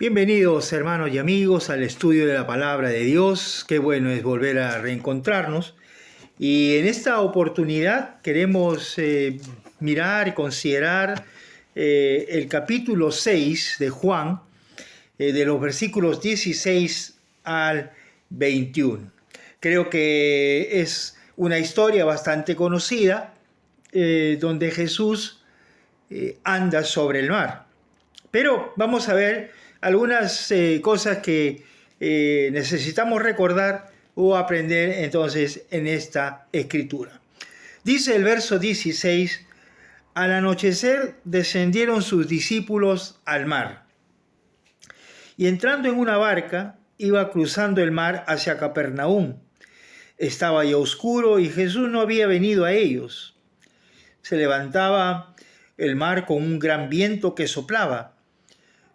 Bienvenidos hermanos y amigos al estudio de la palabra de Dios. Qué bueno es volver a reencontrarnos. Y en esta oportunidad queremos mirar y considerar el capítulo 6 de Juan, de los versículos 16 al 21. Creo que es una historia bastante conocida donde Jesús anda sobre el mar. Pero vamos a ver algunas cosas que necesitamos recordar o aprender entonces en esta escritura. Dice el verso 16, al anochecer descendieron sus discípulos al mar, y entrando en una barca iba cruzando el mar hacia Capernaum. Estaba ya oscuro y Jesús no había venido a ellos. Se levantaba el mar con un gran viento que soplaba.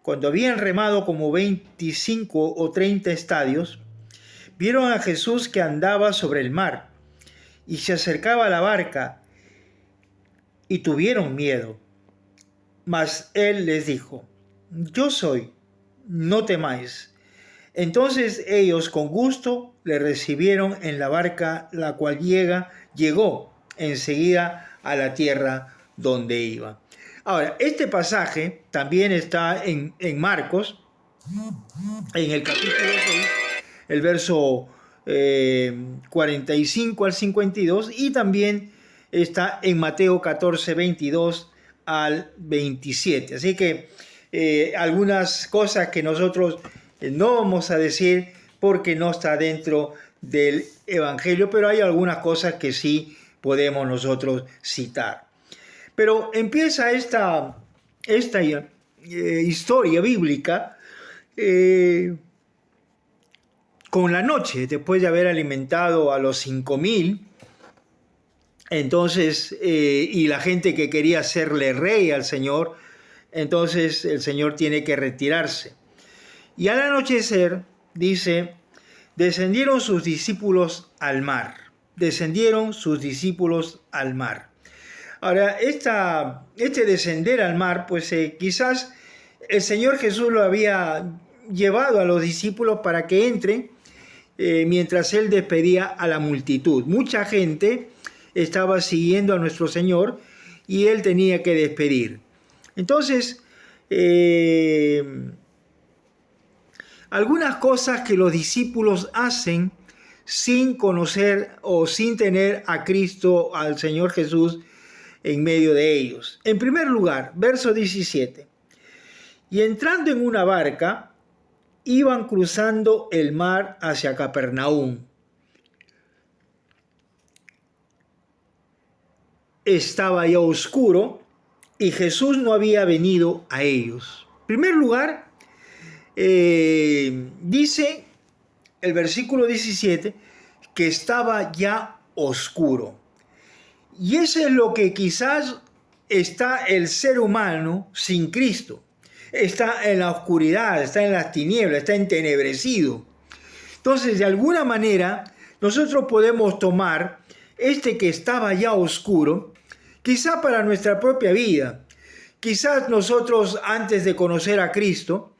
Cuando habían remado como 25 o 30 estadios, vieron a Jesús que andaba sobre el mar y se acercaba a la barca y tuvieron miedo. Mas él les dijo: yo soy, no temáis. Entonces ellos con gusto le recibieron en la barca, la cual llegó enseguida a la tierra donde iba. Ahora, este pasaje también está en Marcos, en el capítulo 6, el verso 45 al 52, y también está en Mateo 14, 22 al 27. Así que algunas cosas que nosotros no vamos a decir porque no está dentro del Evangelio, pero hay algunas cosas que sí podemos nosotros citar. Pero empieza esta historia bíblica con la noche, después de haber alimentado a los 5.000, entonces, y la gente que quería hacerle rey al Señor, entonces el Señor tiene que retirarse. Y al anochecer, dice, descendieron sus discípulos al mar. Descendieron sus discípulos al mar. Ahora, este descender al mar, pues quizás el Señor Jesús lo había llevado a los discípulos para que entren mientras Él despedía a la multitud. Mucha gente estaba siguiendo a nuestro Señor y Él tenía que despedir. Entonces, algunas cosas que los discípulos hacen sin conocer o sin tener a Cristo, al Señor Jesús, en medio de ellos. En primer lugar, verso 17. Y entrando en una barca, iban cruzando el mar hacia Capernaum. Estaba ya oscuro y Jesús no había venido a ellos. En primer lugar, dice el versículo 17 que estaba ya oscuro. Y eso es lo que quizás está el ser humano sin Cristo. Está en la oscuridad, está en las tinieblas, está entenebrecido. Entonces, de alguna manera, nosotros podemos tomar que estaba ya oscuro, quizá para nuestra propia vida. Quizás nosotros, antes de conocer a Cristo,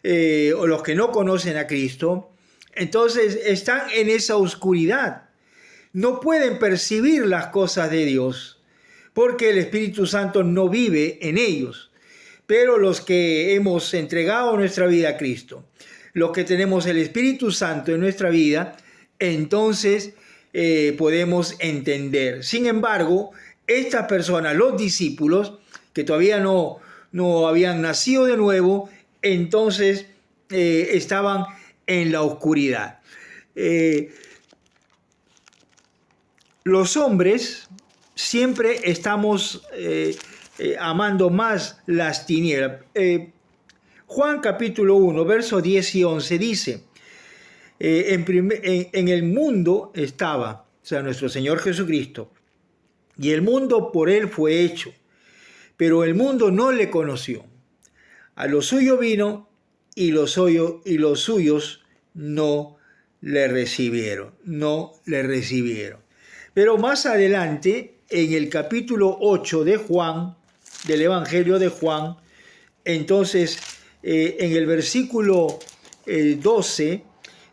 o los que no conocen a Cristo, entonces están en esa oscuridad. No pueden percibir las cosas de Dios, porque el Espíritu Santo no vive en ellos. Pero los que hemos entregado nuestra vida a Cristo, los que tenemos el Espíritu Santo en nuestra vida, entonces podemos entender. Sin embargo, estas personas, los discípulos, que todavía no habían nacido de nuevo, entonces estaban en la oscuridad. Los hombres siempre estamos amando más las tinieblas. Juan capítulo 1, versos 10 y 11 dice, en el mundo estaba, o sea, nuestro Señor Jesucristo, y el mundo por Él fue hecho, pero el mundo no le conoció. A lo suyo vino y los suyos no le recibieron, Pero más adelante, en el capítulo 8 de Juan, del Evangelio de Juan, entonces en el versículo 12,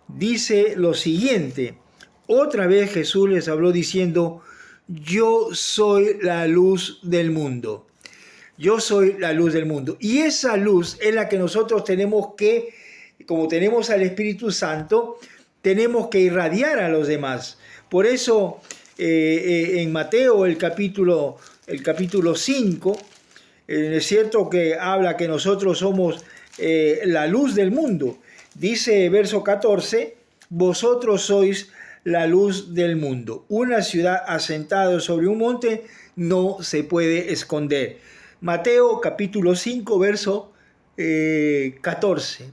dice lo siguiente. Otra vez Jesús les habló diciendo, yo soy la luz del mundo. Yo soy la luz del mundo. Y esa luz es la que nosotros tenemos que, como tenemos al Espíritu Santo, tenemos que irradiar a los demás. Por eso en Mateo el capítulo 5, es cierto que habla que nosotros somos la luz del mundo. Dice verso 14, vosotros sois la luz del mundo. Una ciudad asentada sobre un monte no se puede esconder. Mateo capítulo 5, verso 14.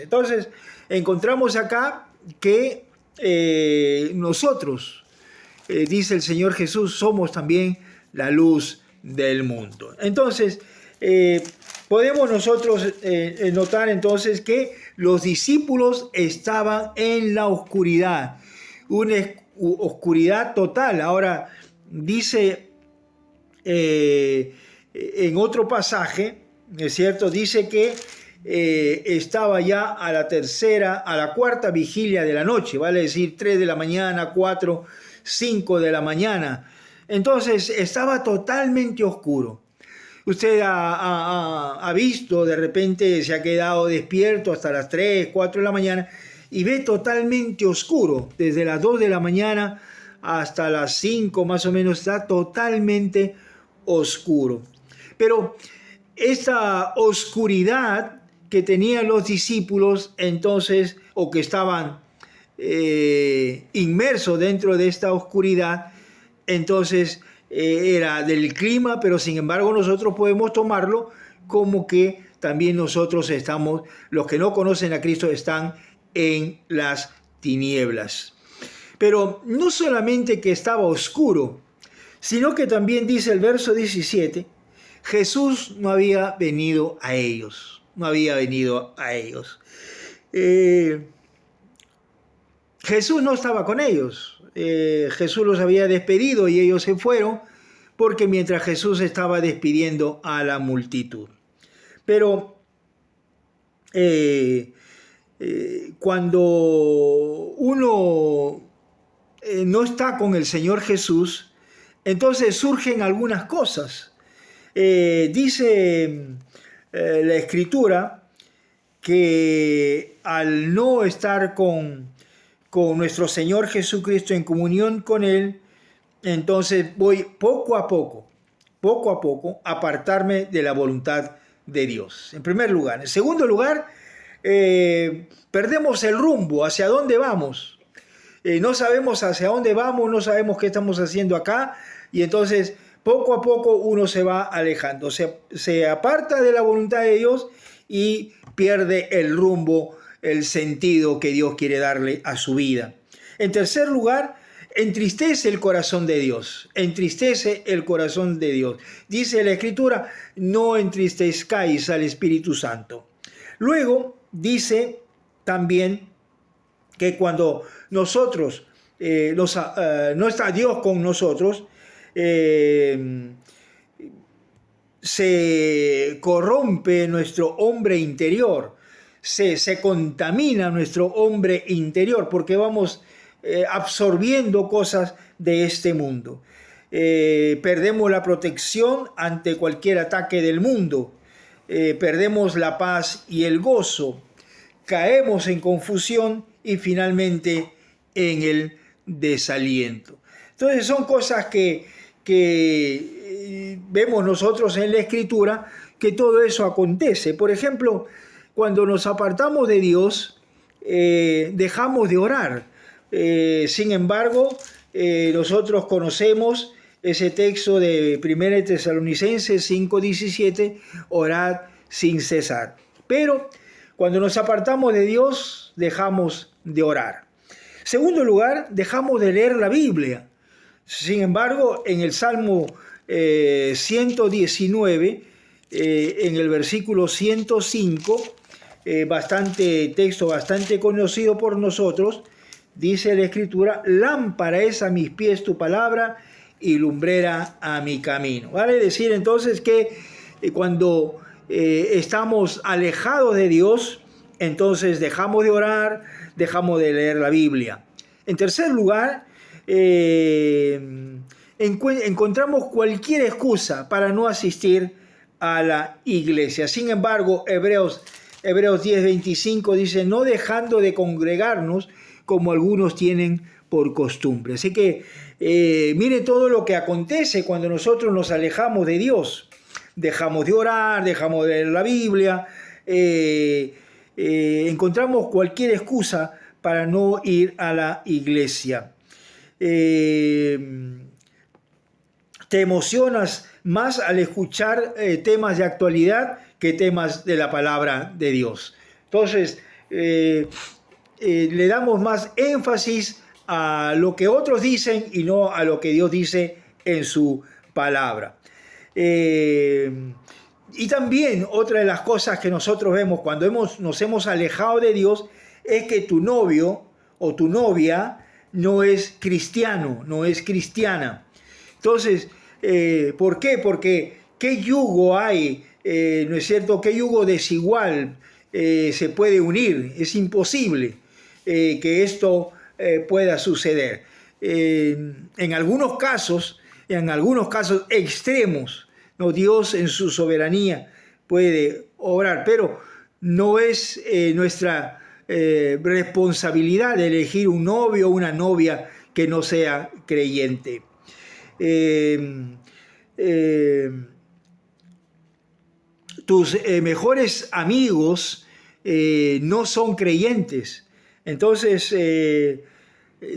Entonces, encontramos acá que nosotros, dice el Señor Jesús, somos también la luz del mundo. Entonces, podemos nosotros notar entonces que los discípulos estaban en la oscuridad, una oscuridad total. Ahora, dice en otro pasaje, ¿es cierto? Dice que estaba ya a la cuarta vigilia de la noche, vale decir 3 de la mañana, 4, 5 de la mañana. Entonces estaba totalmente oscuro. Usted ha visto, de repente se ha quedado despierto hasta las 3, 4 de la mañana y ve totalmente oscuro. Desde las 2 de la mañana hasta las 5 más o menos está totalmente oscuro. Pero esta oscuridad que tenían los discípulos entonces, o que estaban inmersos dentro de esta oscuridad, entonces era del clima, pero sin embargo nosotros podemos tomarlo como que también nosotros estamos, los que no conocen a Cristo están en las tinieblas. Pero no solamente que estaba oscuro, sino que también dice el verso 17, Jesús no había venido a ellos, Jesús no estaba con ellos, Jesús los había despedido y ellos se fueron, porque mientras Jesús estaba despidiendo a la multitud. Pero cuando uno no está con el Señor Jesús, entonces surgen algunas cosas. Dice la Escritura que al no estar con nuestro Señor Jesucristo en comunión con Él, entonces voy poco a poco, a apartarme de la voluntad de Dios. En primer lugar. En segundo lugar, perdemos el rumbo, hacia dónde vamos. No sabemos hacia dónde vamos, no sabemos qué estamos haciendo acá, y entonces poco a poco uno se va alejando, se aparta de la voluntad de Dios y pierde el rumbo, el sentido que Dios quiere darle a su vida. En tercer lugar, entristece el corazón de Dios, Dice la Escritura, no entristezcáis al Espíritu Santo. Luego dice también que cuando nosotros, no está Dios con nosotros, se corrompe nuestro hombre interior, se contamina nuestro hombre interior, porque vamos absorbiendo cosas de este mundo. Perdemos la protección ante cualquier ataque del mundo, perdemos la paz y el gozo, caemos en confusión y finalmente en el desaliento. Entonces son cosas que vemos nosotros en la Escritura, que todo eso acontece. Por ejemplo, cuando nos apartamos de Dios, dejamos de orar. Sin embargo, nosotros conocemos ese texto de 1 Tesalonicenses 5:17, orad sin cesar. Pero cuando nos apartamos de Dios, dejamos de orar. Segundo lugar, dejamos de leer la Biblia. Sin embargo, en el Salmo 119, en el versículo 105, texto bastante conocido por nosotros, dice la Escritura, lámpara es a mis pies tu palabra y lumbrera a mi camino. Vale decir entonces que cuando estamos alejados de Dios, entonces dejamos de orar, dejamos de leer la Biblia. En tercer lugar, encontramos cualquier excusa para no asistir a la iglesia. Sin embargo, Hebreos 10:25 dice, no dejando de congregarnos como algunos tienen por costumbre. Así que mire todo lo que acontece cuando nosotros nos alejamos de Dios. Dejamos de orar, dejamos de leer la Biblia, encontramos cualquier excusa para no ir a la iglesia. Te emocionas más al escuchar temas de actualidad que temas de la palabra de Dios. Entonces, le damos más énfasis a lo que otros dicen y no a lo que Dios dice en su palabra. Y también otra de las cosas que nosotros vemos cuando nos hemos alejado de Dios es que tu novio o tu novia no es cristiano, no es cristiana. Entonces, ¿por qué? Porque ¿qué yugo hay? ¿No es cierto? ¿Qué yugo desigual se puede unir? Es imposible que esto pueda suceder. En algunos casos extremos, ¿no? Dios en su soberanía puede obrar, pero no es nuestra responsabilidad elegir un novio o una novia que no sea creyente. Tus mejores amigos no son creyentes. Entonces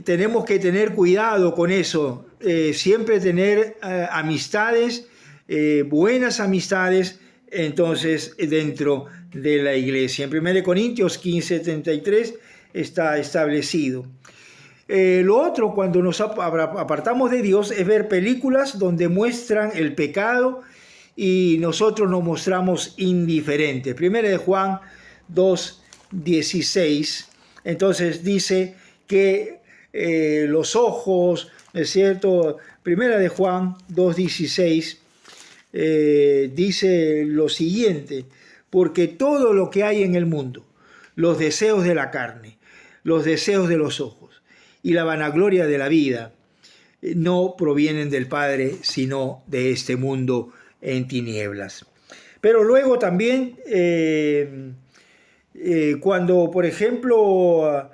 tenemos que tener cuidado con eso. Siempre tener amistades, buenas amistades, entonces dentro de la iglesia. En 1 Corintios 15:33 está establecido. Lo otro, cuando nos apartamos de Dios, es ver películas donde muestran el pecado y nosotros nos mostramos indiferentes. 1 Juan 2:16, entonces dice que los ojos, ¿es cierto? 1 Juan 2:16 dice lo siguiente, porque todo lo que hay en el mundo, los deseos de la carne, los deseos de los ojos y la vanagloria de la vida, no provienen del Padre, sino de este mundo en tinieblas. Pero luego también, cuando, por ejemplo,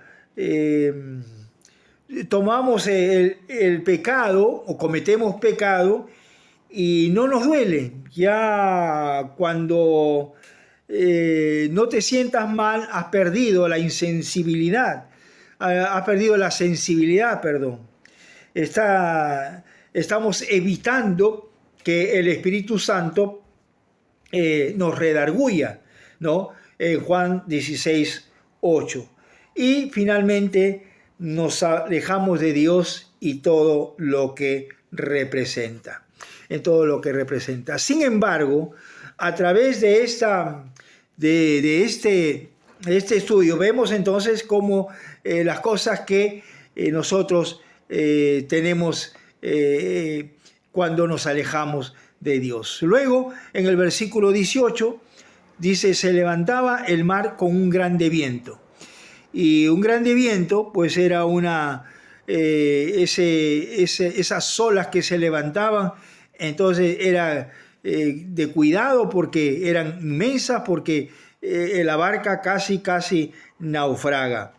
tomamos el pecado o cometemos pecado y no nos duele, ya cuando no te sientas mal, has perdido la insensibilidad, has perdido la sensibilidad, perdón. Estamos evitando que el Espíritu Santo nos redarguya, ¿no? En Juan 16:8. Y finalmente nos alejamos de Dios y todo lo que representa. En todo lo que representa. Sin embargo, a través de este estudio vemos entonces cómo las cosas que nosotros tenemos cuando nos alejamos de Dios. Luego, en el versículo 18, dice, se levantaba el mar con un grande viento. Y un grande viento, pues era esas olas que se levantaban, entonces era de cuidado porque eran inmensas, porque la barca casi naufraga.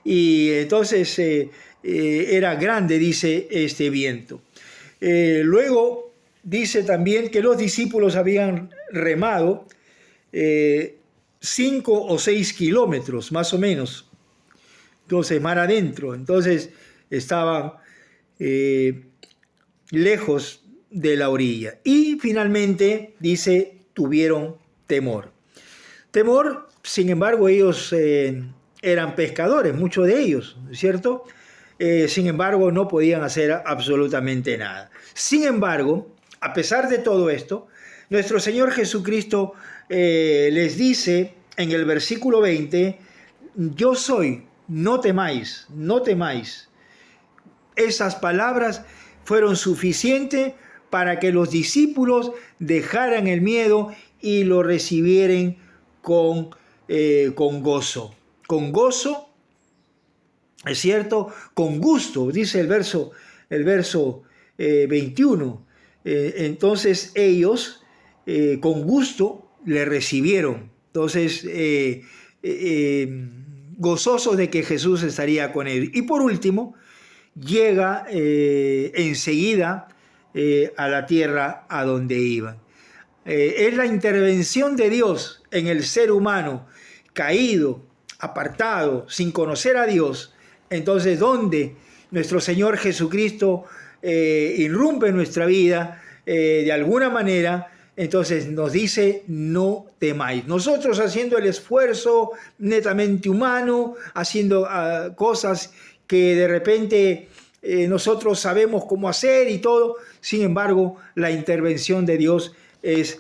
Y entonces era grande, dice este viento. Luego dice también que los discípulos habían remado 5 o 6 kilómetros, más o menos. Entonces, mar adentro. Entonces, estaban lejos de la orilla. Y finalmente, dice, tuvieron temor. Temor, sin embargo, ellos eran pescadores, muchos de ellos, ¿cierto? Sin embargo, no podían hacer absolutamente nada. Sin embargo, a pesar de todo esto, nuestro Señor Jesucristo les dice en el versículo 20, yo soy, no temáis, no temáis. Esas palabras fueron suficientes para que los discípulos dejaran el miedo y lo recibieran con gozo. Con gozo, es cierto, con gusto, dice el verso 21. Entonces ellos con gusto le recibieron. Entonces, gozosos de que Jesús estaría con ellos. Y por último, llega enseguida a la tierra a donde iban. Es la intervención de Dios en el ser humano caído, apartado, sin conocer a Dios. Entonces, donde nuestro Señor Jesucristo irrumpe en nuestra vida de alguna manera, entonces nos dice: no temáis. Nosotros haciendo el esfuerzo netamente humano, haciendo cosas que de repente nosotros sabemos cómo hacer y todo, sin embargo, la intervención de Dios es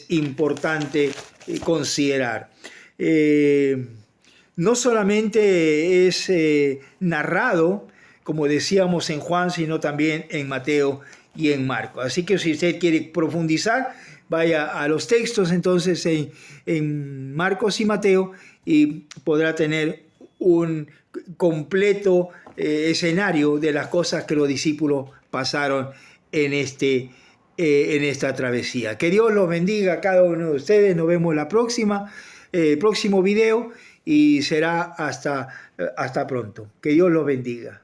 importante considerar. No solamente es narrado, como decíamos, en Juan, sino también en Mateo y en Marcos. Así que si usted quiere profundizar, vaya a los textos entonces en Marcos y Mateo y podrá tener un completo escenario de las cosas que los discípulos pasaron en esta travesía. Que Dios los bendiga a cada uno de ustedes. Nos vemos la próximo video y será hasta pronto. Que Dios los bendiga.